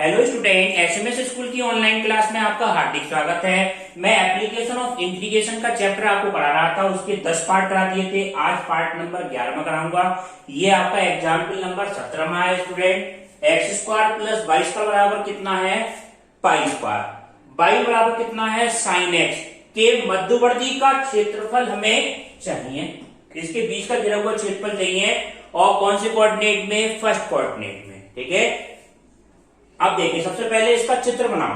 Hello student, SMS school की online class में आपका हार्दिक स्वागत है। मैं एप्लीकेशन ऑफ इंटीग्रेशन का चैप्टर आपको पढ़ा रहा था, उसके 10 पार्ट करा दिए थे। आज पार्ट नंबर 11 कराऊंगा। ये आपका एग्जाम्पल नंबर 17 में है student. X square plus Y square बराबर कितना है? Pi square. वाई बराबर कितना है? साइन एक्स के मध्यवर्ती का क्षेत्रफल हमें चाहिए। इसके बीच का गिरा हुआ क्षेत्रफल चाहिए और कौन से कोऑर्डिनेट में? फर्स्ट कोऑर्डिनेट में। ठीक है, अब देखिए सबसे पहले इसका चित्र बनाओ।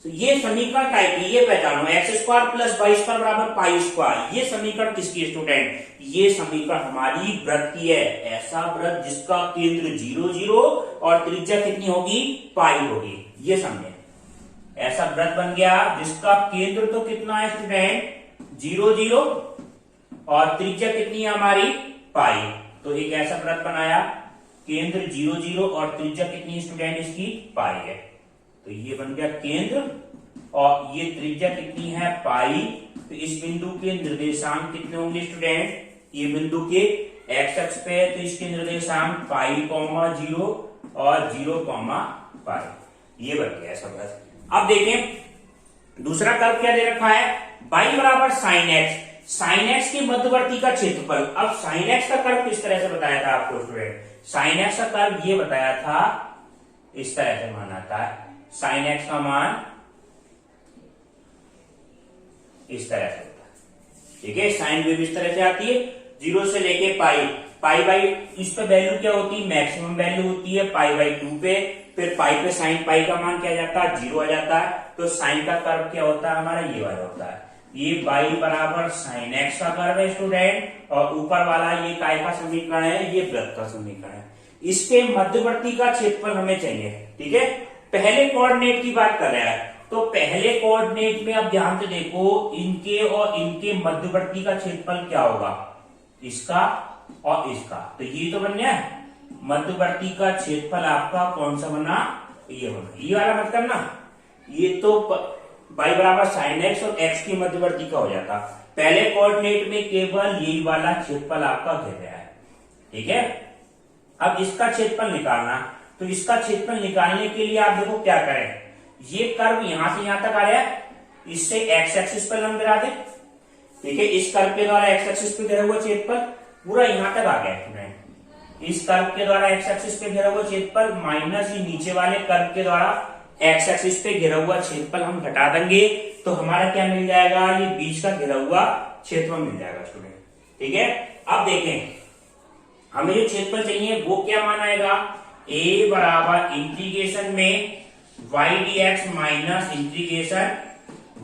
तो ये समीकरण टाइप है, ये पहचानो। X square plus Y square बराबर पाई स्क्वायर। ये समीकरण किसकी स्टूडेंट? ये समीकरण हमारी वृत्त की है। ऐसा वृत्त जिसका केंद्र 0 0 और त्रिज्या कितनी होगी? पाई होगी। ये समझे, ऐसा वृत्त बन गया जिसका केंद्र तो कितना है स्टूडेंट? 0 0 और त्रिज्या कितनी है हमारी? पाई। तो एक ऐसा वृत्त बनाया, केंद्र 0 0 और त्रिज्या कितनी स्टूडेंट इसकी? पाई है। तो ये बन गया केंद्र और ये त्रिज्या कितनी है? पाई। तो इस बिंदु के निर्देशांक कितने होंगे स्टूडेंट? ये बिंदु के एक्स अक्ष पे है, तो इसके निर्देशांक पाई, 0 और 0, पाई। ये बन गया ऐसा बस। अब देखें दूसरा कर्व क्या दे रखा है? y बराबर साइन एक्स। साइन एक्स के मध्यवर्ती का क्षेत्रफल। अब साइन एक्स का कर्व किस तरह से बताया था आपको स्टूडेंट? साइन एक्स का कर्व ये बताया था, इस तरह से मान आता है। साइन एक्स का मान इस तरह से होता है। ठीक है, साइन वेव इस तरह से आती है 0 से लेके पाई। पाई बाई इस पे वैल्यू क्या होती है? मैक्सिमम वैल्यू होती है पाई बाई 2 पे। फिर पाई पे साइन पाई का मान क्या आ जाता है? 0 आ जाता है। तो साइन का कर्व क्या होता है हमारा? ये वाला होता है। ये y बराबर साइन एक्स का कर्व है स्टूडेंट, और ऊपर वाला ये काय का समीकरण है? ये वृत्त का समीकरण है। इसके मध्यवर्ती का क्षेत्रफल हमें चाहिए। ठीक है, पहले कोऑर्डिनेट की बात कर रहा है, तो पहले कोऑर्डिनेट में अब ध्यान से देखो, इनके और इनके मध्यवर्ती का क्षेत्रफल क्या होगा? इसका और इसका। तो ये तो बन गया मध्यवर्ती का क्षेत्रफल आपका। कौन सा बना? ये बना। ये वाला मत करना, ये तो y बराबर साइन एक्स और x की मध्यवर्ती का हो जाता। पहले कोऑर्डिनेट में केवल यही वाला क्षेत्रफल आपका घेर रहा है। ठीक है, अब इसका क्षेत्रफल निकालना। तो इसका क्षेत्रफल निकालने के लिए आप देखो क्या करें। ये कर्व यहां से यहां तक आ रहा है, इससे एक्स एक्सिस पर लंब गिरा दे। ठीक है, इस कर्व के द्वारा एक्स एक्सिस पे घिरा हुआ क्षेत्रफल पूरा यहां तक आ गया। इस कर्व के द्वारा एक्स एक्सिस पे घिरा हुआ क्षेत्रफल माइनस ये नीचे वाले कर्व के द्वारा एक्स एक्सिस पे घिरा हुआ क्षेत्रफल हम घटा देंगे, तो हमारा क्या मिल जाएगा? ये बीच का घिरा हुआ क्षेत्रफल मिल जाएगा स्टूडेंट। ठीक है, अब देखें हमें जो क्षेत्रफल चाहिए वो क्या मान आएगा? a बराबर इंटीग्रेशन में y dx minus integration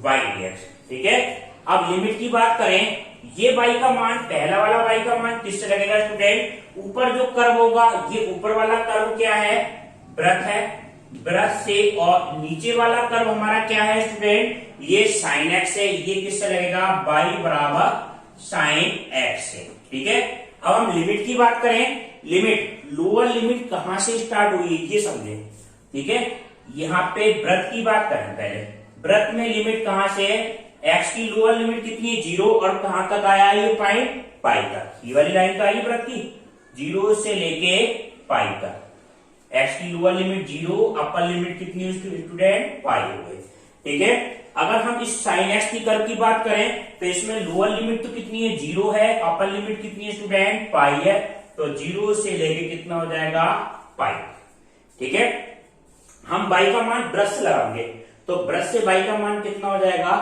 y dx। ठीक है, अब लिमिट की बात करें, ये y का मान, पहला वाला y का मान किससे लगेगा स्टूडेंट? ऊपर जो कर्व होगा, ये ऊपर वाला कर्व क्या है? वृत्त है, वृत्त से। और नीचे वाला कर्व हमारा क्या है स्टूडेंट? ये साइन एक्स है। ये किससे लगेगा? y बराबर साइन एक्स से। ठीक है, अब हम लिमिट की बात करें। लिमिट, लोअर लिमिट कहां से स्टार्ट हुई ये समझे। ठीक है, यहाँ पे वृत्त की बात करें पहले। वृत्त में लिमिट कहां से है? x की लोअर लिमिट कितनी है? 0, और कहां तक आया ये पॉइंट? पाई तक। ये वाली लाइन तो आई वृत्त की 0 से लेके पाई तक। x की लोअर लिमिट 0, अपर लिमिट कितनी है स्टूडेंट? पाई हो गई। ठीक है, अगर हम इस साइन एक्स की कर्व की बात करें तो इसमें लोअर लिमिट तो कितनी है? 0 है। अपर लिमिट कितनी है स्टूडेंट? पाई है। तो 0 से लेके कितना हो जाएगा? पाई। ठीक है, हम y का मान वृत्त से लगाएंगे, तो वृत्त से y का मान कितना हो जाएगा?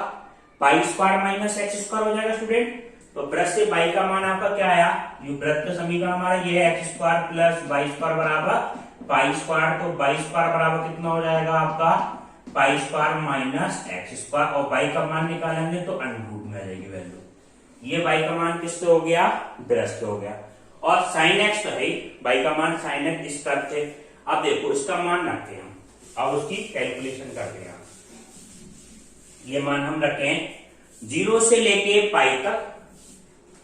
पाई स्क्वायर माइनस एक्स स्क्वायर हो जाएगा स्टूडेंट। तो वृत्त से y का मान आपका क्या आया? ये वृत्त का समीकरण हमारा ये है, X square plus Y square बराबर पाई स्क्वायर। तो वाई स्क्वायर बराबर कितना हो जाएगा आपका? Pi square minus x square. और y का मान निकालेंगे तो अंडर में आ जाएगी वैल्यू। ये y का मान किससे हो गया? वृत्त से हो गया। और साइन एक्स तो है, y का मान साइन एक्स इस कर्व से। अब देखो इसका मान रखते हैं, अब उसकी कैलकुलेशन करते हैं। ये मान हम रखें 0 से लेके पाई तक।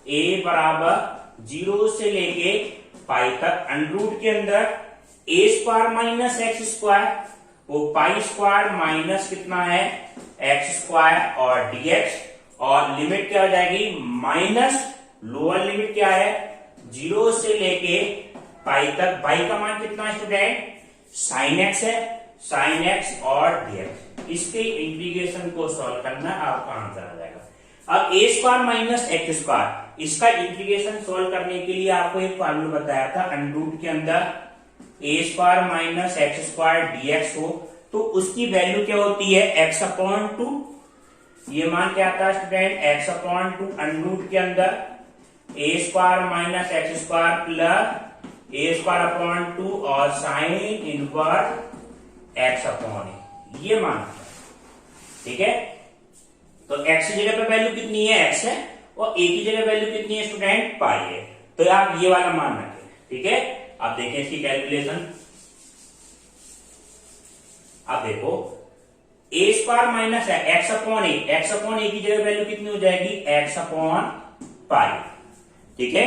a बराबर 0 से लेके पाई तक, अंडर के अंदर a square minus x square, वो पाई स्क्वायर माइनस कितना है? एक्स स्क्वायर और dx। और लिमिट क्या हो जाएगी? माइनस लोअर लिमिट क्या है? 0 से लेके पाई तक। y का मान कितना है स्टूडेंट? साइन एक्स है, साइन एक्स और dx, इसके इंटीग्रेशन को सॉल्व करना आपका आंसर आ जाएगा। अब ए स्क्वायर माइनस एक्स स्क्वायर, इसका इंटीग्रेशन सॉल्व करने के लिए आपको एक फार्मूला बताया था, अंडर के अंदर A square minus x square dx हो तो उसकी वैल्यू क्या होती है, x अपॉन टू, ये मान क्या आता है student, x upon two under के अंदर A square minus x square plus A square upon two और sine inverse x upon A, ये मान, ठीक है। तो x की जगह पे वैल्यू कितनी है, x है, और a की जगह वैल्यू कितनी है स्टूडेंट, पाई है। तो आप ये वाला मान रखें, ठीक है। अब देखें इसकी कैलकुलेशन, अब देखो ए स्क्वायर माइनस एक्स अपॉन ए, एक्स अपॉन ए की जगह वैल्यू कितनी हो जाएगी, एक्स अपॉन पाई, ठीक है।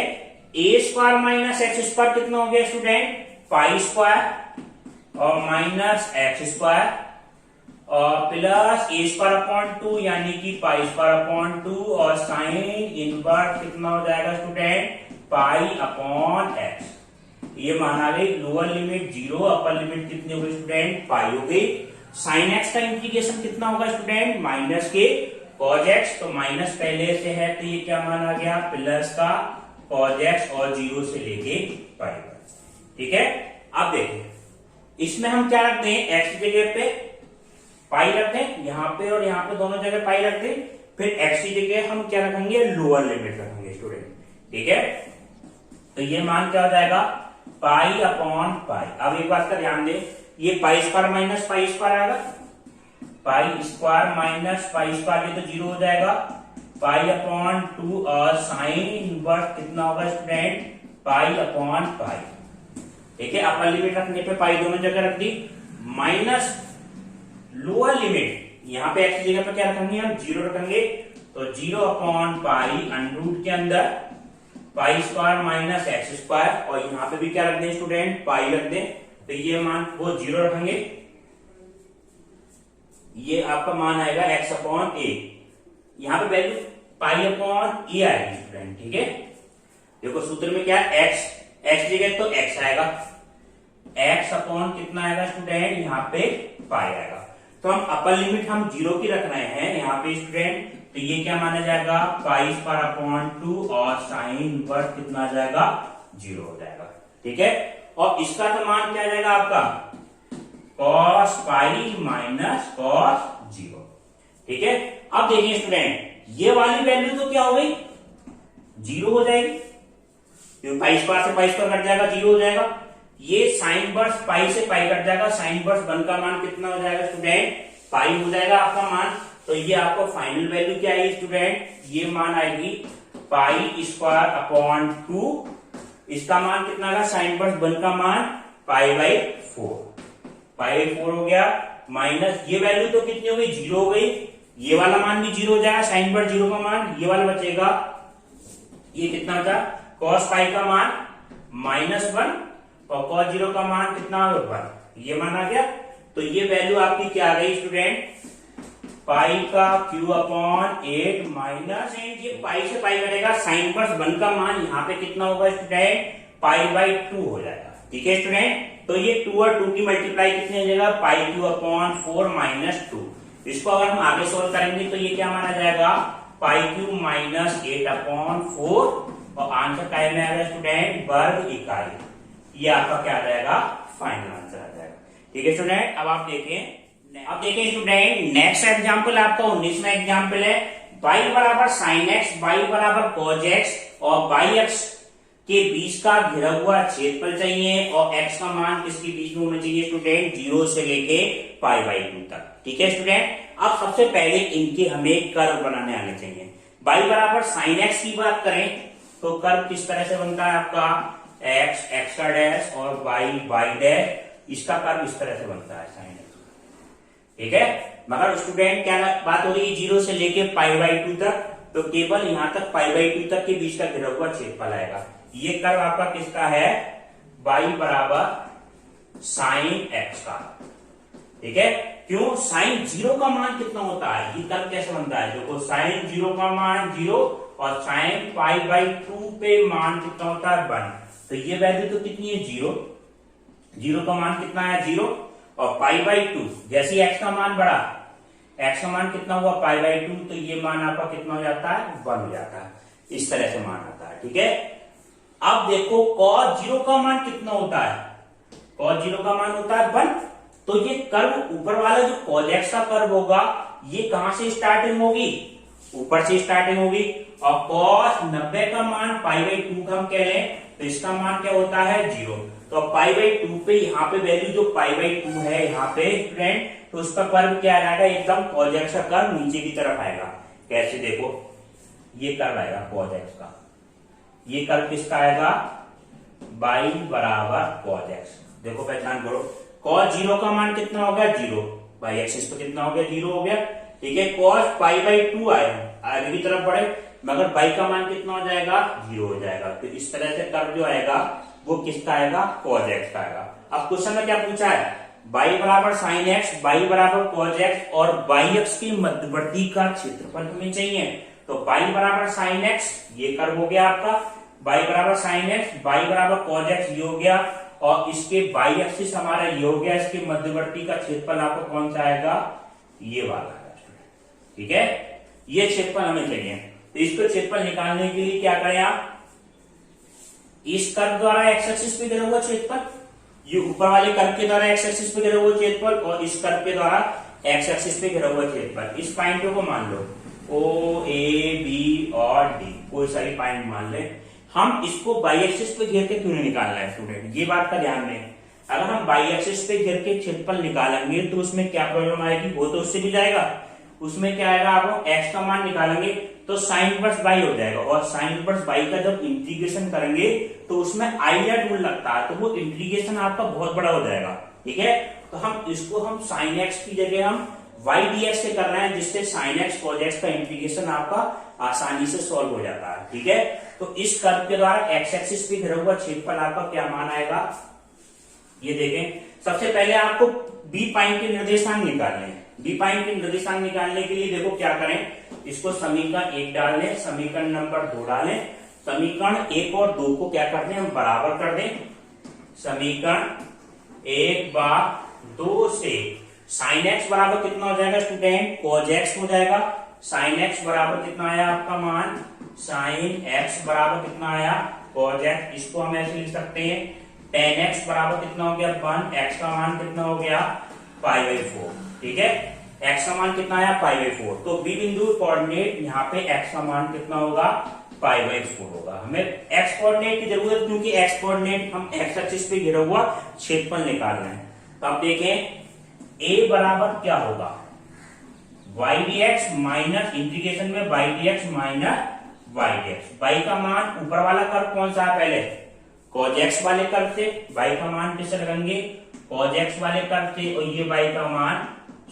ए स्क्वायर माइनस एक्स स्क्वायर कितना हो गया स्टूडेंट, पाई स्क्वायर और माइनस एक्स स्क्वायर और plus A square upon to यानी कि पाई स्क्वायर अपॉन टू और साइन इनवर्स कितना हो जाएगा स्टूडेंट, पाई अपॉन एक्स। ये माना गई लोअर लिमिट 0, अपर लिमिट कितनी हो गई स्टूडेंट, पाई हो गई। साइन एक्स का इंटीग्रेशन कितना होगा स्टूडेंट, माइनस के कॉज एक्स, तो माइनस पहले से है तो ये क्या माना गया, प्लस का कॉज एक्स और 0 से लेके पाई, ठीक है। अब देखें इसमें हम क्या रखते हैं, एक्स की जगह पे पाई रखते हैं, यहाँ पे और यहाँ पे दोनों जगह पाई रखते हैं, फिर एक्स की जगह हम क्या रखेंगे, लोअर लिमिट रखेंगे स्टूडेंट, ठीक है। तो ये मान क्या हो जाएगा, पाई अपॉन पाई। अब एक बात का ध्यान दें, ये pi square minus pi square आएगा, pi square minus pi square, ये तो 0 हो जाएगा, पाई अपॉन टू और साइन इनवर्स कितना होगा स्टूडेंट, पाई अपॉन पाई, ठीक है। अपर लिमिट रखने पे पाई दोनों जगह रख दी, माइनस लोअर लिमिट यहाँ पे एक्स की जगह पे क्या रखेंगे हम, 0 रखेंगे, तो 0 अपॉन पाई अंडर के अंदर पाई स्क्वायर माइनस एक्स स्क्वायर, और यहाँ पे भी क्या रख दें स्टूडेंट, पाई रख दें, तो ये मान वो 0 रखेंगे, ये आपका मान आएगा एक्स अपॉन ए, यहाँ पे वैल्यू पाई अपॉन ए आएगी स्टूडेंट, ठीक है। देखो सूत्र में क्या है, एक्स जगह तो एक्स आएगा, एक्स अपॉन कितना आएगा स्टूडेंट, यहाँ पे पाई आएगा। तो हम अपर लिमिट हम 0 की रख रहे हैं यहाँ पे स्टूडेंट, तो ये क्या माना जाएगा, पाई स्क्वायर अपॉन टू और साइन इनवर्स कितना आ जाएगा, 0 हो जाएगा, ठीक है। और इसका तो मान क्या आ जाएगा आपका, कॉस पाई माइनस कॉस 0, ठीक है। अब देखिए स्टूडेंट, ये वाली वैल्यू तो क्या हो गई, 0 हो जाएगी, क्योंकि पाई स्क्वायर से पाई स्क्वायर कट जाएगा, 0 हो जाएगा। ये साइन वर्स पाई से पाई कट जाएगा, साइन वर्स 1 का मान कितना हो जाएगा स्टूडेंट, पाई हो जाएगा आपका मान। तो ये आपको फाइनल वैल्यू क्या आएगी स्टूडेंट, ये मान आएगी पाई स्क्वायर अपॉन 2, इसका मान कितना था, साइन वर्स 1 का मान पाई बाई 4, पाई बाई 4 हो गया, माइनस ये वैल्यू तो कितनी हो गई, 0 हो गई, ये वाला मान भी 0 हो जाएगा, साइन वर्स 0 का मान, ये वाला बचेगा, ये कितना था, कॉस पाई का मान -1 और कॉस 0 का मान कितना होगा 1, ये मान आ गया। तो ये वैल्यू आपकी क्या आ गई स्टूडेंट, पाई का क्यू अपॉन 8 माइनस, ये पाई से पाई कटेगा, साइन वर्स 1 का मान यहाँ पे कितना होगा स्टूडेंट, पाई बाई 2 हो जाएगा, ठीक है स्टूडेंट। तो ये 2 और 2 की मल्टीप्लाई कितनी हो जाएगा, पाई क्यू अपॉन 4 माइनस 2। इसको अगर हम आगे सोल्व करेंगे तो ये क्या माना जाएगा, पाई क्यू माइनस 8 अपॉन 4, और आंसर टाइम में आएगा स्टूडेंट वर्ग इकाई, ये आपका क्या आ जाएगा, फाइनल आंसर आ जाएगा, ठीक है स्टूडेंट। अब आप देखें स्टूडेंट, नेक्स्ट एग्जांपल आपका 19वां एग्जांपल है, y बराबर साइन एक्स, y बराबर कॉज एक्स और y अक्ष के बीच का घिरा हुआ क्षेत्रफल चाहिए, और x का मान किसके बीच में होना चाहिए स्टूडेंट, 0 से लेके पाई बाई 2 तक, ठीक है स्टूडेंट। अब सबसे पहले इनके हमें कर्व बनाने आने चाहिए। y बराबर साइन एक्स की बात करें तो कर्व किस तरह से बनता है आपका, x एक्स का डैश और y डैश, इसका कर्व इस तरह से बनता है साइन एक्स, ठीक है। मगर स्टूडेंट क्या बात हो रही है, 0 से लेके पाई बाई 2 तक, तो केवल यहां तक पाई बाई 2 तक के बीच का घिरा हुआ क्षेत्रफल आएगा। ये कर्व आपका किसका है, y बराबर साइन एक्स का, ठीक है। क्यों, साइन 0 का मान कितना होता है, ये कर्व कैसे बनता है, देखो साइन 0 का मान 0 और साइन पाई बाई 2 पे मान कितना होता है 1, तो ये वैल्यू तो कितनी है 0, 0 का मान कितना है 0, और पाई बाई टू जैसे ही एक्स का मान बढ़ा, एक्स का मान कितना हुआ पाई बाई टू, तो ये मान आपका कितना हो जाता है 1 हो जाता है। इस तरह से मान आता है। ठीक है, अब देखो cos 0 का मान कितना होता है, cos 0 का मान होता है 1। तो ये कर्व ऊपर वाला जो cos x का कर्व होगा ये कहां से स्टार्टिंग होगी, ऊपर से स्टार्टिंग होगी। और cos 90 का मान पाई बाई टू का हम कह लें तो इसका मान क्या होता है 0। तो पाई बाई टू पे यहाँ पे वैल्यू जो पाई बाई टू है यहाँ पे स्टूडेंट, तो उसका कर्व क्या आएगा एकदम cos x का कर्व नीचे की तरफ आएगा। कैसे देखो, ये कर्व आएगा cos x का, ये कर्व किसका आएगा y बराबर cos x। देखो पहचान करो, cos 0 का मान कितना हो गया 0, बाई एक्सिस पे कितना हो गया 0 हो गया। ठीक है, cos पाई बाई टू आए आगे की तरफ बढ़े, मगर y का मान कितना हो जाएगा 0 हो जाएगा। तो इस तरह से कर्व जो आएगा वो किसका आएगा cos x का आएगा। अब क्वेश्चन में क्या पूछा है, y बराबर sin x, y बराबर cos x और y अक्ष के मध्यवर्ती का क्षेत्रफल हमें चाहिए। तो y बराबर sin x ये कर्व हो गया आपका, y बराबर sin x, y बराबर cos x ये हो गया, और इसके y एक्सिस हमारा ये हो गया, इसके मध्यवर्ती का क्षेत्रफल आपको कौन सा आएगा ये वाला आएगा। ठीक है, ये क्षेत्रफल हमें चाहिए। तो इसको क्षेत्रफल निकालने के लिए क्या करें आप, इस कर्व द्वारा एक्स एक्सिस पे गिरा हुआ क्षेत्रफल, ये ऊपर वाले कर्व के द्वारा एक्स एक्सिस पे गिरा हुआ क्षेत्रफल और इस कर्व के द्वारा एक्स एक्सिस पे गिरा हुआ क्षेत्रफल, इस पॉइंटों को मान लो ओ ए बी और डी, कोई सारी पॉइंट मान ले। हम इसको बाई एक्सिस पे घेर के क्यों नहीं निकालना है स्टूडेंट, ये बात का ध्यान दें। अगर हम बाई एक्सिस पे घेर के क्षेत्रफल निकालेंगे तो उसमें क्या प्रॉब्लम आएगी, वो तो उससे भी जाएगा। उसमें क्या आएगा, आप एक्स का मान निकालेंगे तो साइन इनवर्स बाई हो जाएगा, और साइन इनवर्स बाई का जब इंटीग्रेशन करेंगे तो उसमें आई या रूल लगता है, तो वो इंटीग्रेशन आपका बहुत बड़ा हो जाएगा। ठीक है, तो हम इसको हम साइन एक्स की जगह हम वाई डी एक्स से कर रहे हैं, जिससे साइन एक्स कॉस एक्स का इंटीग्रेशन आपका आसानी से सॉल्व हो जाता है। ठीक है, तो इस कर्व के द्वारा एक्स एक्सिस पे घिरा हुआ क्षेत्रफल आपका क्या मान आएगा, ये देखें। सबसे पहले आपको बी पॉइंट के निर्देशांक निकालने हैं। बी पॉइंट के निर्देशांक निकालने के लिए देखो क्या करें, इसको समीकरण 1 डाल लें, समीकरण नंबर 2 डालें, समीकरण 1 और 2 को क्या कर दें हम बराबर कर दें। समीकरण 1 बार 2 से साइन एक्स बराबर कितना हो जाएगा स्टूडेंट, cos x हो जाएगा। साइन एक्स बराबर कितना आया आपका मान, साइन एक्स बराबर कितना आया cos x, इसको हम ऐसे लिख सकते हैं tan x बराबर कितना हो गया 1, x का मान कितना हो गया पाई बाई 4। ठीक है, x का मान कितना आया पाई बाई 4, तो बी बिंदु कोऑर्डिनेट यहाँ पे x का मान कितना होगा पाई बाई 4 होगा। हमें x कोऑर्डिनेट की जरूरत, क्योंकि x कोऑर्डिनेट हम x एक्सिस पे घिरा हुआ क्षेत्रफल निकालना है। तो आप देखें a बराबर क्या होगा y dx माइनस इंटीग्रेशन में y dx minus y dx। y का मान ऊपर वाला कर्व कौन सा है पहले cos x वाले कर्व से, y का मान किससे लगाएंगे cos x वाले कर्व से, और ये y का मान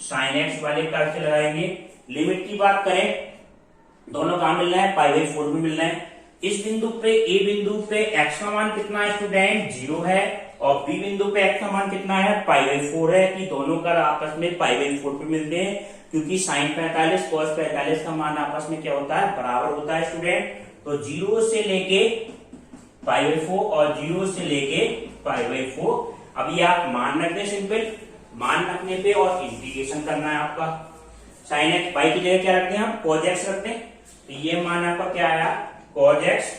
sin x वाले कर्व से लगाएंगे। लिमिट की बात करें, दोनों कहां मिल रहा है पाई बाई 4 में मिल रहा है। इस बिंदु पे a बिंदु पे x का मान कितना है स्टूडेंट 0 है, और b बिंदु पे x का मान कितना है पाई बाई 4 है, कि दोनों का आपस में पाई बाई 4 पे मिलते हैं, क्योंकि साइन 45 cos 45 का मान आपस में क्या होता है बराबर होता है स्टूडेंट। तो 0 से लेके पाई बाई 4 और 0 से लेके पाई बाई 4। अब ये आप मान रख दें, सिंपल मान रखने पे और इंटीग्रेशन करना है आपका। साइन एक्स पाई की जगह क्या रखते हैं हम cos x रखते हैं, तो ये मान आपका क्या आया cos x,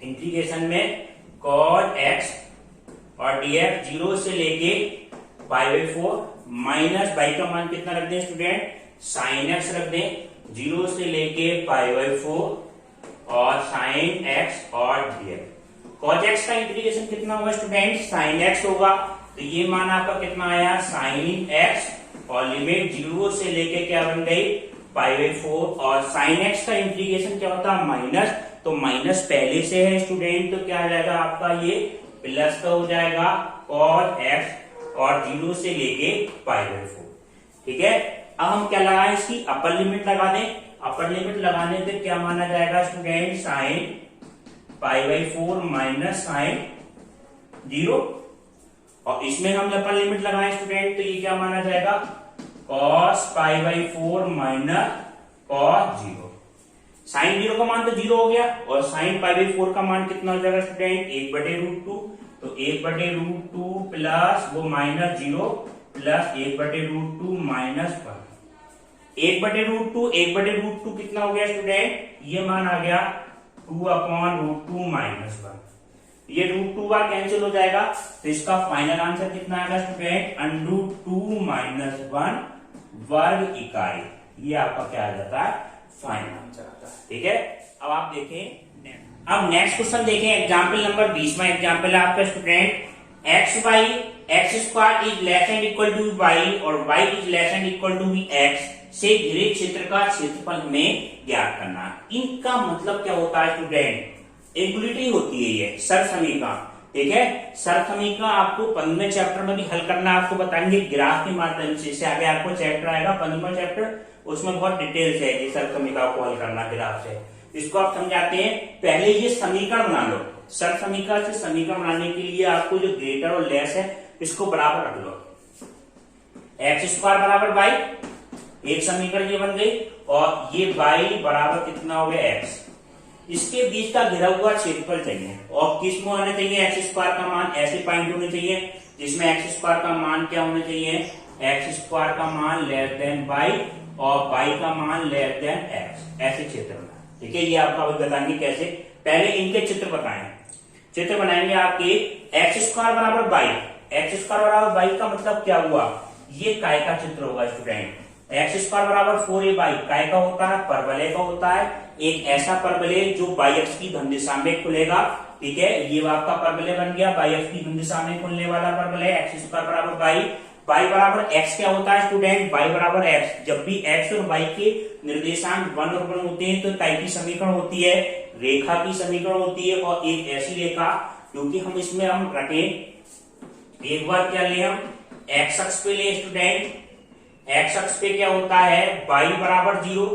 इंटीग्रेशन में cos x और dx 0 से लेके पाई बाई 4 माइनस बाई का मान कितना रख दें स्टूडेंट साइन x रख दें 0 से लेके पाई बाई 4 और साइन x और dx। cos x का इंटीग्रेशन कितना होगा स्टूडेंट साइन x होगा, तो ये मान आपका कितना आया साइन x, और लिमिट 0 से लेके क्या बन गई पाई बाई 4, और साइन x का इंटीग्रेशन क्या होता है माइनस, तो माइनस पहले से है स्टूडेंट, तो क्या आ जाएगा आपका ये प्लस का हो जाएगा cos x और 0 से लेके पाई बाई 4। ठीक है, अब हम क्या लगाएं इसकी अपर लिमिट लगा दें। अपर लिमिट लगाने से क्या माना जाएगा student sine pi by 4 minus sine 0, और इसमें हम अपर लिमिट लगाएं स्टूडेंट तो ये क्या माना जाएगा cos pi by 4 minus cos 0। Sine 0 का मान तो 0 हो गया, और साइन पाई बाई 4 का मान कितना हो जाएगा स्टूडेंट 1/√2। तो 1/√2 प्लस वो -0 प्लस 1/√2 -1। 1/√2 कितना हो गया स्टूडेंट? ये मान आ गया 2/√2 -1। ये √2 बार कैंसिल हो जाएगा, तो इसका फाइनल आंसर कितना आएगा स्टूडेंट? √2 - 1 वर्ग इकाई। ये आपका क्या आ जाता है? फाइनल आंसर आता है। ठीक है, अब आप देखें, अब नेक्स्ट क्वेश्चन देखें, एग्जाम्पल नंबर 20 में एग्जाम्पल है आपका student x² is less and equal to y और y is less and equal to x से घिरे क्षेत्र का क्षेत्रफल हमें ज्ञात करना है। इनका मतलब क्या होता है स्टूडेंट? इक्वलिटी होती है ये सर समीकरण। ठीक है, सर समीकरण आपको 15वें चैप्टर में भी हल करना आपको बताएंगे ग्राफ के माध्यम से। इससे आगे आपको चैप्टर आएगा 15वां चैप्टर, उसमें बहुत डिटेल से है सर समीकरण को हल करना ग्राफ से। इसको आप समझाते हैं, पहले ये समीकरण बना लो। सर समीकरण से समीकरण बनाने के लिए आपको जो ग्रेटर और लेस है इसको बराबर रख लो। x² बराबर y, एक समीकरण ये बन गई, और ये y बराबर कितना हो गया x। इसके बीच का घिरा हुआ क्षेत्रफल चाहिए, और किस में होना चाहिए? x² का मान ऐसे पॉइंट होने चाहिए जिसमें x² का मान क्या होना चाहिए? x² का मान लेस देन y और y का मान लेस देन x, ऐसे क्षेत्र में। ठीक है, ये आपको अभी बताएंगे कैसे। पहले इनके चित्र बताएं। चित्र बनाएंगे आपके x² बराबर y। x² बराबर y का मतलब क्या हुआ? ये काय का चित्र होगा स्टूडेंट। x² बराबर 4a/, काय का होता है? परवलय का होता है। एक ऐसा परवलय जो y अक्ष की धन दिशा में खुलेगा। ठीक है, ये आपका परवलय बन गया, y अक्ष की धन दिशा में खुलने वाला परवलय। x² बराबर y, y बराबर x क्या होता है स्टूडेंट? y बराबर x। जब भी x और y के निर्देशांक 1 और 1 होते हैं तो काय की समीकरण होती है? रेखा की समीकरण होती है। और एक ऐसी रेखा क्योंकि हम इसमें हम रखें, एक बार क्या ले, हम x अक्ष पे ले स्टूडेंट। x अक्ष पे क्या होता है? y बराबर 0।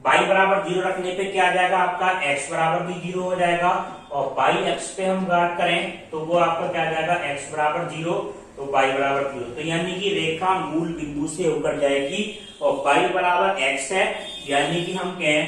y बराबर 0 रखने पे क्या आ जाएगा आपका? x बराबर भी 0 हो जाएगा। और y अक्ष पे हम गार्ड करें तो वो आपका क्या आ जाएगा? x बराबर 0 तो y बराबर 0। तो यानी कि रेखा मूल बिंदु से होकर जाएगी, और y बराबर x है, यानी कि हम कहें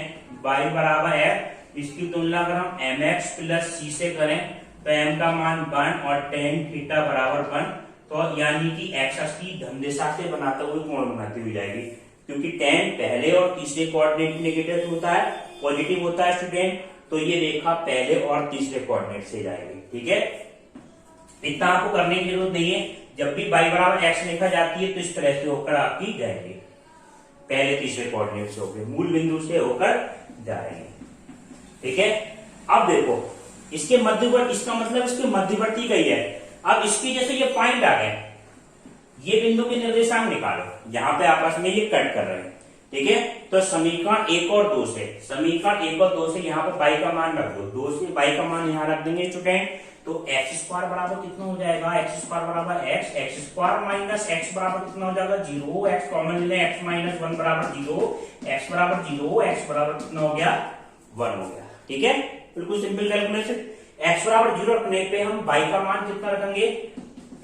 y बराबर x। इसकी तुलना अगर हम mx प्लस c से करें तो m का मान 1 और tan थीटा बराबर 1। तो यानी कि x अक्ष की धन दिशा से बनाते हुए कोण बनाती हुई जाएगी, क्योंकि tan पहले और तीसरे कोऑर्डिनेट नेगेटिव होता है, पॉजिटिव होता है स्टूडेंट। तो ये रेखा पहले और तीसरे कोऑर्डिनेट से जाएगी। ठीक है, इतना आपको करने की जरूरत नहीं है। जब भी y बराबर x लिखा जाती है तो इस तरह से होकर आपकी जाएगी, पहले तीसरे कोऑर्डिनेट से होकर, मूल बिंदु से होकर जाएगी। ठीक है, अब देखो इसके मध्यवर्ती, इसका मतलब इसके मध्यवर्ती गई है। अब इसकी जैसे ये पॉइंट आ गए, ये बिंदु के निर्देशांक निकालो, यहाँ पे आपस में ये कट कर रहे हैं। ठीक है, तो समीकरण 1 और 2 से, समीकरण 1 और 2 से यहाँ पे y का मान रख दो, 2 से y का मान यहाँ रख देंगे स्टूडेंट। तो x² बराबर कितना हो जाएगा? x² बराबर x, x² माइनस x बराबर कितना हो जाएगा? 0। x कॉमन ले, x माइनस 1 बराबर 0, x बराबर 0, x बराबर कितना हो गया? 1 हो गया। ठीक है, बिल्कुल सिंपल कैलकुलेशन। x बराबर 0 रखने पे हम y का मान कितना रखेंगे?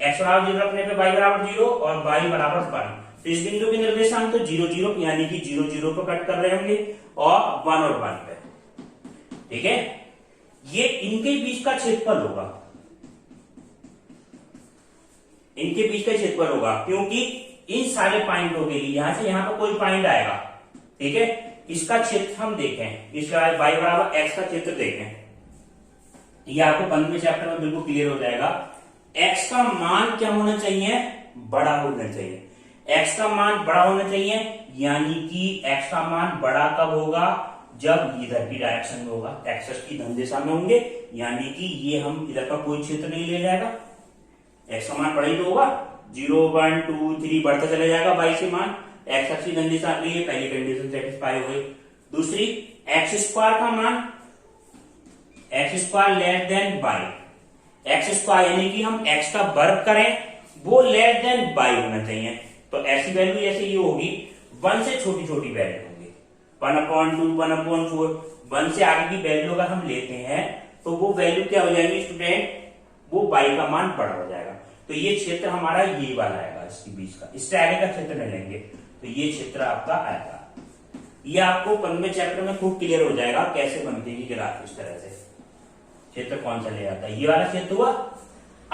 x बराबर 0 रखने पे y बराबर 0 और y बराबर 1। तो इस बिंदु के निर्देशांक तो 0 0, यानी कि 0 0 को कट कर रहे होंगे और 1 और 1 पे। ठीक है, ये इनके बीच का क्षेत्रफल होगा, इनके बीच का क्षेत्रफल होगा, क्योंकि इन सारे पॉइंटों के लिए यहां से यहां पर कोई पॉइंट आएगा। ठीक है, इसका क्षेत्र हम देखें, इसका y बराबर x का क्षेत्र देखें, ये आपको 15वें चैप्टर में बिल्कुल क्लियर हो जाएगा। x का मान क्या होना चाहिए? बड़ा होना चाहिए। x का मान बड़ा होना चाहिए, यानी कि x का मान बड़ा कब होगा? जब इधर की डायरेक्शन में होगा, x की धन दिशा में होंगे, यानी कि ये हम इधर का कोई क्षेत्र नहीं ले जाएगा, x का मान बड़ा ही तो होगा। 0 1 2 3 बढ़ता चला जाएगा y से मान, x की धन दिशा के लिए पहली कंडीशन सेटिस्फाई हो गई। दूसरी, x² का मान x² less than y, x² यानी कि हम x का वर्ग करें वो लेस देन y होना चाहिए। तो ऐसी वैल्यू जैसे ये होगी, 1 से छोटी छोटी वैल्यू होंगी, 1/2 1/4, 1 से आगे की वैल्यू अगर हम लेते हैं तो वो वैल्यू क्या हो जाएगी स्टूडेंट? वो y का मान बड़ा हो जाएगा। तो ये क्षेत्र हमारा ये वाला आएगा, इसके बीच का, इससे आगे का क्षेत्र नहीं लेंगे, तो ये क्षेत्र आपका आएगा। ये आपको 15वें चैप्टर में खूब क्लियर हो जाएगा कैसे बनती है ग्राफ, इस तरह से क्षेत्र कौन सा ले जाता है। ये वाला क्षेत्र हुआ।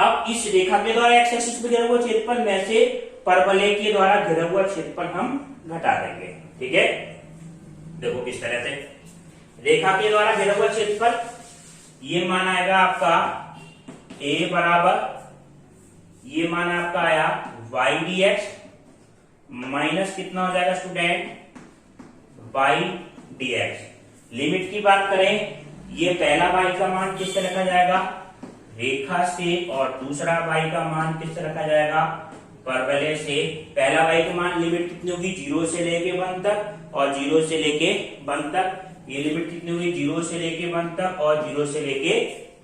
अब इस रेखा के द्वारा एक्स एक्सिस पे घिरा हुआ क्षेत्रफल में से परवलय के द्वारा घिरा हुआ क्षेत्रफल हम घटा देंगे। ठीक है, देखो किस तरह से रेखा के द्वारा घिरा हुआ क्षेत्रफल, ये मान आएगा आपका a बराबर, ये मान आपका आया y dx माइनस कितना हो जाएगा स्टूडेंट y dx। लिमिट की बात करें, ये पहला y का मान किस तरह रखा जाएगा रेखा से, और दूसरा y का मान किस तरह रखा जाएगा परवलय से। पहला y का मान लिमिट कितनी होगी 0 से लेके 1 तक, और 0 से लेके 1 तक। ये लिमिट कितनी होगी 0 से लेके 1 तक और 0 से लेके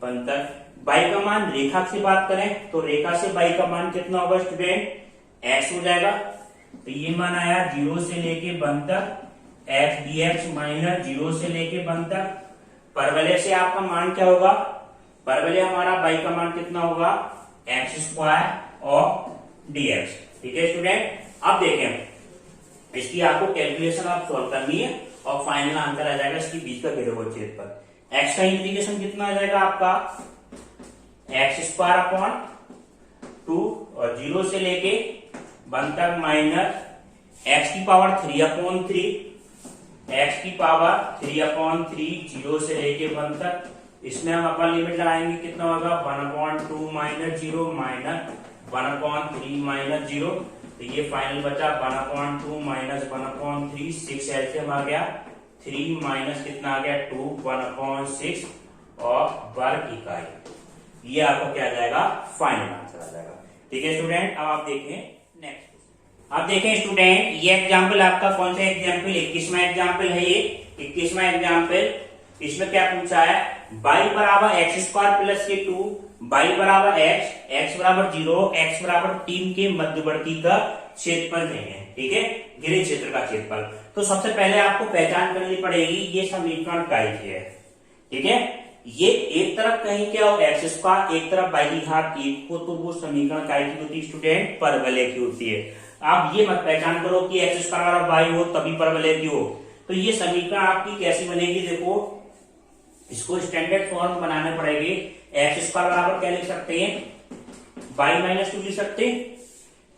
1 तक। y का मान रेखा से बात करें तो रेखा से y का मान कितना होगा स्टूडेंट x हो जाएगा। तो ये मान आया 0 से लेके 1 तक x dx माइनस 0 से लेके 1 तक। परवलय से आपका मान क्या होगा, परवलय हमारा y का मान कितना होगा एक्स स्क्वायर और dx। ठीक है स्टूडेंट, अब देखें इसकी आपको कैलकुलेशन आप सॉल्व करनी है और फाइनल आंसर आ जाएगा इसकी बीच का घिरा हुआ क्षेत्रफल। x का इंटीग्रेशन कितना आ जाएगा आपका एक्स स्क्वायर अपॉन 2 और 0 से लेके 1 तक माइनस एक्स की पावर 3 अपॉन 3, एक्स की पावर 3 अपॉन 3 0 से लेके 1 तक। इसमें हम अपन लिमिट लगाएंगे कितना होगा 1/2 माइनस 0 माइनस 1/3 माइनस 0। तो ये फाइनल बचा 1/2 माइनस 1/3, 6 एलसीएम आ गया 3 माइनस कितना आ गया 2 1/6 और वर्ग इकाई। ये आपको क्या आ जाएगा फाइनल आंसर आ जाएगा। ठीक है स्टूडेंट, अब आप देखें नेक्स्ट। अब देखें स्टूडेंट, ये एग्जाम्पल आपका कौन सा एग्जाम्पल 21वां एग्जाम्पल है। ये 21वां एग्जाम्पल, इसमें क्या पूछा है y बराबर एक्स स्क्वायर प्लस के 2, y बराबर x बराबर 0, x बराबर 3 के मध्यवर्ती का क्षेत्रफल देंगे। ठीक है, घिरे क्षेत्र का क्षेत्रफल। तो सबसे पहले आपको पहचान करनी पड़ेगी ये समीकरण काय की है। ठीक है, ये एक तरफ कहीं क्या हो एक्स स्क्वायर, एक तरफ y की घात 1 हो, तो वो समीकरण काय की होती है स्टूडेंट परवलय की होती है। आप ये मत पहचान करो कि एक्स स्क्वायर बराबर y हो तभी परवलय की हो। तो ये समीकरण आपकी कैसी बनेगी, देखो इसको स्टैंडर्ड फॉर्म बनाने पड़ेगी। एक्स स्क्वायर बराबर क्या लिख सकते हैं y माइनस 2 लिख सकते हैं।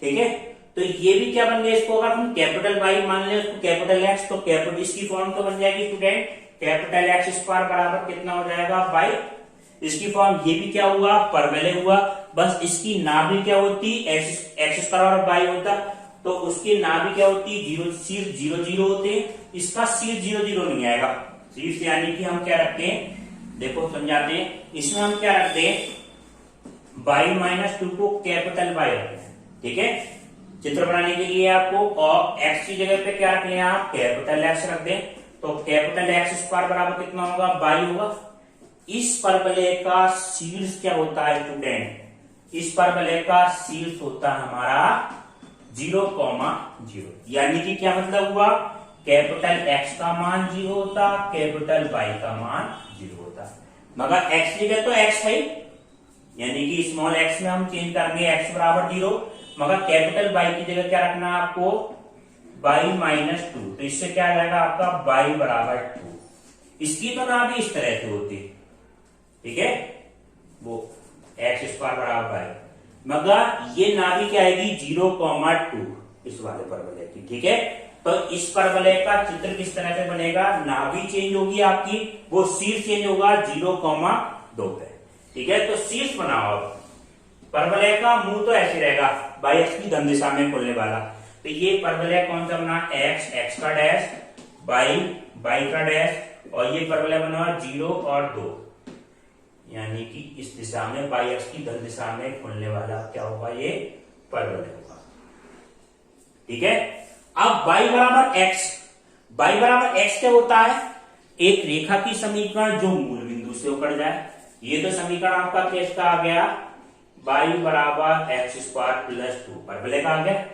ठीक है, तो ये भी क्या बन गया, इसको अगर हम कैपिटल Y मान ले उसको कैपिटल X, तो कैपिटल इसकी फॉर्म तो बन जाएगी स्टूडेंट कैपिटल एक्स स्क्वायर बराबर कितना हो जाएगा y। इसकी फॉर्म ये भी क्या हुआ परवलय हुआ, बस इसकी नाभि क्या होती एक्स स्क्वायर बराबर y होता, तो उसकी नाभि क्या होती 0 शीर्ष 0 0 होते, इसका शीर्ष 0 0 नहीं आएगा। शीर्ष यानी कि हम क्या रखते हैं, देखो समझाते हैं, इसमें हम क्या रखते हैं y माइनस 2 को कैपिटल Y रखते हैं। ठीक है, चित्र बनाने के लिए आपको, और x की जगह पे क्या रख लें आप कैपिटल x रख दें, तो कैपिटल एक्स स्क्वायर बराबर कितना होगा y होगा। इस परवलय का शीर्ष क्या होता है स्टूडेंट, इस परवलय का शीर्ष होता है हमारा 0,0, यानी कि क्या मतलब हुआ कैपिटल x का मान 0 होता, कैपिटल y का मान 0 होता, मगर x की जगह तो x है, यानी कि स्मॉल x में हम चेंज करेंगे x बराबर 0, मगर कैपिटल y की जगह क्या रखना है आपको y माइनस 2, तो इससे क्या आ जाएगा आपका y बराबर 2। इसकी तो ना भी इस तरह से होती, ठीक है, वो एक्स स्क्वायर बराबर y, मगर ये नाभि क्या आएगी 0,2 इस वाले परवलय की। ठीक है, तो इस परवलय का चित्र किस तरह से बनेगा, नाभि चेंज होगी आपकी, वो शीर्ष चेंज होगा 0,2 पे। ठीक है, तो शीर्ष बनाओ। परवलय का मुंह तो ऐसे रहेगा बाई एक्स की धन दिशा में खुलने वाला, तो ये परवलय कौन सा बना एक्स, एक्स का डैश, बाई, बाई का डैश, और ये परवलय बना 0 और 2, यानी कि इस दिशा में बाई एक्स की धन दिशा में खुलने वाला क्या होगा ये परवलय होगा। ठीक है, अब y बराबर x, y बराबर x क्या होता है एक रेखा की समीकरण जो मूल बिंदु से उकड़ जाए। ये तो समीकरण आपका कैसा आ गया y बराबर एक्स स्क्वायर प्लस 2 परवलय का आ गया।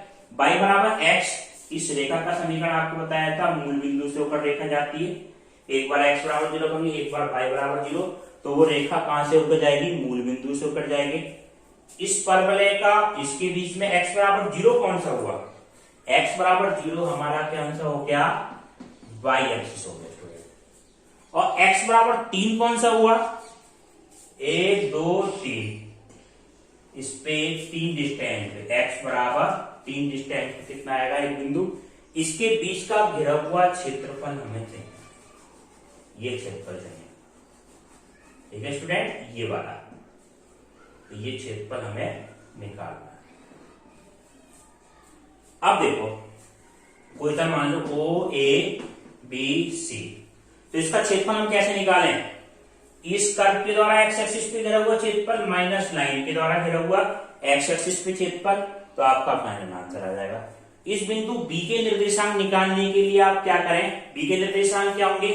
y बराबर x इस रेखा का समीकरण आपको बताया था मूल बिंदु से होकर रेखा जाती है, एक बार x बराबर 0 करेंगे, एक बार y बराबर 0, तो वो रेखा कहां से होकर जाएगी मूल बिंदु से होकर जाएगी। इस परवलय का इसके बीच में x बराबर 0 कौन सा हुआ, x बराबर 0 हमारा क्या आंसर हो गया y एक्सिस हो गया स्टूडेंट, और x बराबर 3 कौन सा हुआ 1 2 3, इस पे 3 डिस्टेंस पे x बराबर 3 डिस्टेंस पे कितना आएगा एक बिंदु, इसके बीच का घिरा हुआ क्षेत्रफल हमें चाहिए, ये क्षेत्रफल चाहिए। ठीक है स्टूडेंट, ये वाला, तो ये क्षेत्रफल हमें निकालना है। अब देखो कोई था मान लो ओ ए बी सी, तो इसका क्षेत्रफल हम कैसे निकालें, इस कर्व के द्वारा एक्स एक्सिस पे घिरा हुआ क्षेत्रफल माइनस लाइन के द्वारा घिरा हुआ एक्स एक्सिस पे क्षेत्रफल, तो आपका फाइनल आंसर आ जाएगा। इस बिंदु बी के निर्देशांक निकालने के लिए आप क्या करें, बी के निर्देशांक क्या होंगे,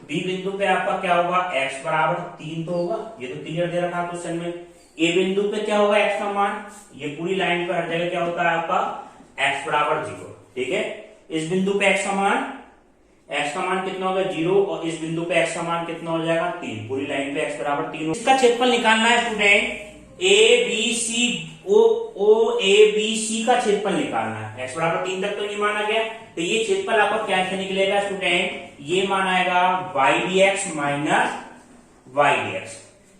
बी बिंदु पे आपका क्या होगा, x बराबर 3 तो होगा, ये तो क्लियर दे रखा क्वेश्चन में। ए बिंदु पे क्या होगा x का मान, ये पूरी लाइन पर हर जगह क्या होता है आपका x बराबर 0। ठीक है, इस बिंदु पे x का मान कितना होगा 0, और इस बिंदु पे x का मान कितना हो जाएगा 3, पूरी लाइन पे x बराबर 3। इसका क्षेत्रफल निकालना है student, A B C O A B C का क्षेत्रफल निकालना है। x बराबर 3 तक तो ये माना गया, तो ये क्षेत्रफल आपका क्या से निकलेगा स्टूडेंट, ये मान आएगा y dx minus y dx।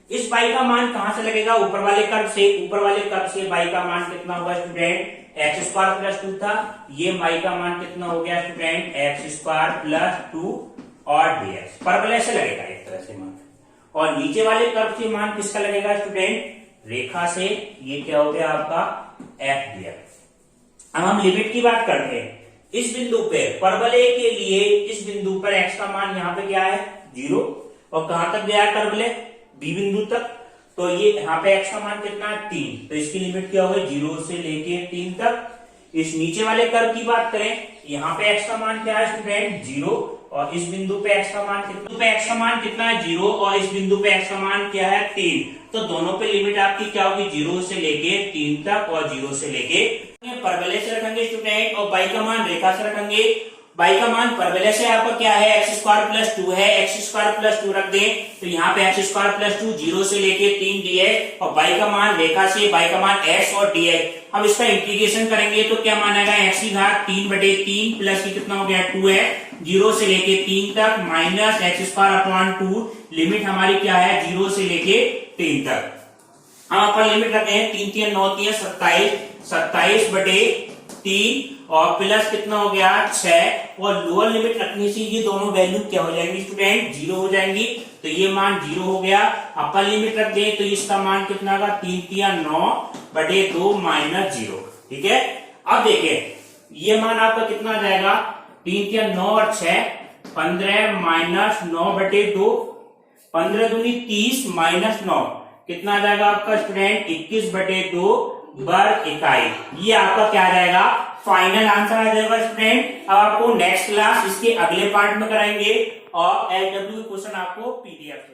इस y का मान कहां से लगेगा, ऊपर वाले कर्व से, ऊपर वाले कर्व से y का मान कितना होगा स्टूडेंट, एक्स स्क्वायर प्लस 2 था, ये y का मान कितना हो गया स्टूडेंट, एक्स स्क्वायर प्लस 2 और dx। परवलय से लगेगा एक तरह से मान, और नीचे वाले कर्व से मान किसका लगेगा स्टूडेंट, रेखा से, ये क्या हो गया आपका f dx। अब हम लिमिट की बात करते हैं, इस बिंदु पे परवलय के लिए इस बिंदु पर x का मान यहाँ पे क्या है 0, और कहां तक गया परवलय, b बिंदु तक, तो ये यहाँ पे x का मान कितना है 3, तो इसकी लिमिट क्या होगी 0 से लेके 3 तक। इस नीचे वाले कर्व की बात करें, यहाँ पे x का मान क्या है स्टूडेंट 0, और इस बिंदु पे x का मान कितना है 0, और इस बिंदु पे x का मान क्या है 3, तो दोनों पे लिमिट आपकी क्या होगी 0 से लेके 3 तक, और 0 से लेके परवलय से रखेंगे स्टूडेंट, और y का मान रेखा से रखेंगे। y का मान परवलय से आपका क्या है एक्स स्क्वायर प्लस 2 है, एक्स स्क्वायर प्लस 2 रख दें, तो यहाँ पे एक्स स्क्वायर प्लस 2 0 से लेके 3 dx, और y का मान रेखा से y का मान x और dx। अब इसका इंटीग्रेशन करेंगे तो क्या मान आएगा, x की घात 3/3 प्लस ये कितना हो गया 2 है, 0 से लेके 3 तक minus x square upon 2, limit हमारी क्या है 0 से लेके 3 तक। हम अपन लिमिट रखते हैं 3 3 9 3 27/3 और प्लस कितना हो गया 6, और लोअर लिमिट रखने से ये दोनों वैल्यू क्या हो जाएंगी स्टूडेंट 0 हो जाएंगी, तो ये मान 0 हो गया। अपर लिमिट रख दें तो इसका मान कितना होगा 3 3 9/2 माइनस 0। ठीक है, अब देखिए ये मान आपका कितना आ जाएगा 3 3 9 और 6 15 माइनस 9/2, 15 दूनी 30 माइनस 9 कितना आ जाएगा आपका स्टूडेंट 21/2 वर्ग इकाई। ये आपका क्या आ जाएगा फाइनल आंसर आ जाएगा स्टूडेंट। अब आपको नेक्स्ट क्लास इसके अगले पार्ट में कराएंगे और एलडब्ल्यू क्वेश्चन आपको पीडीएफ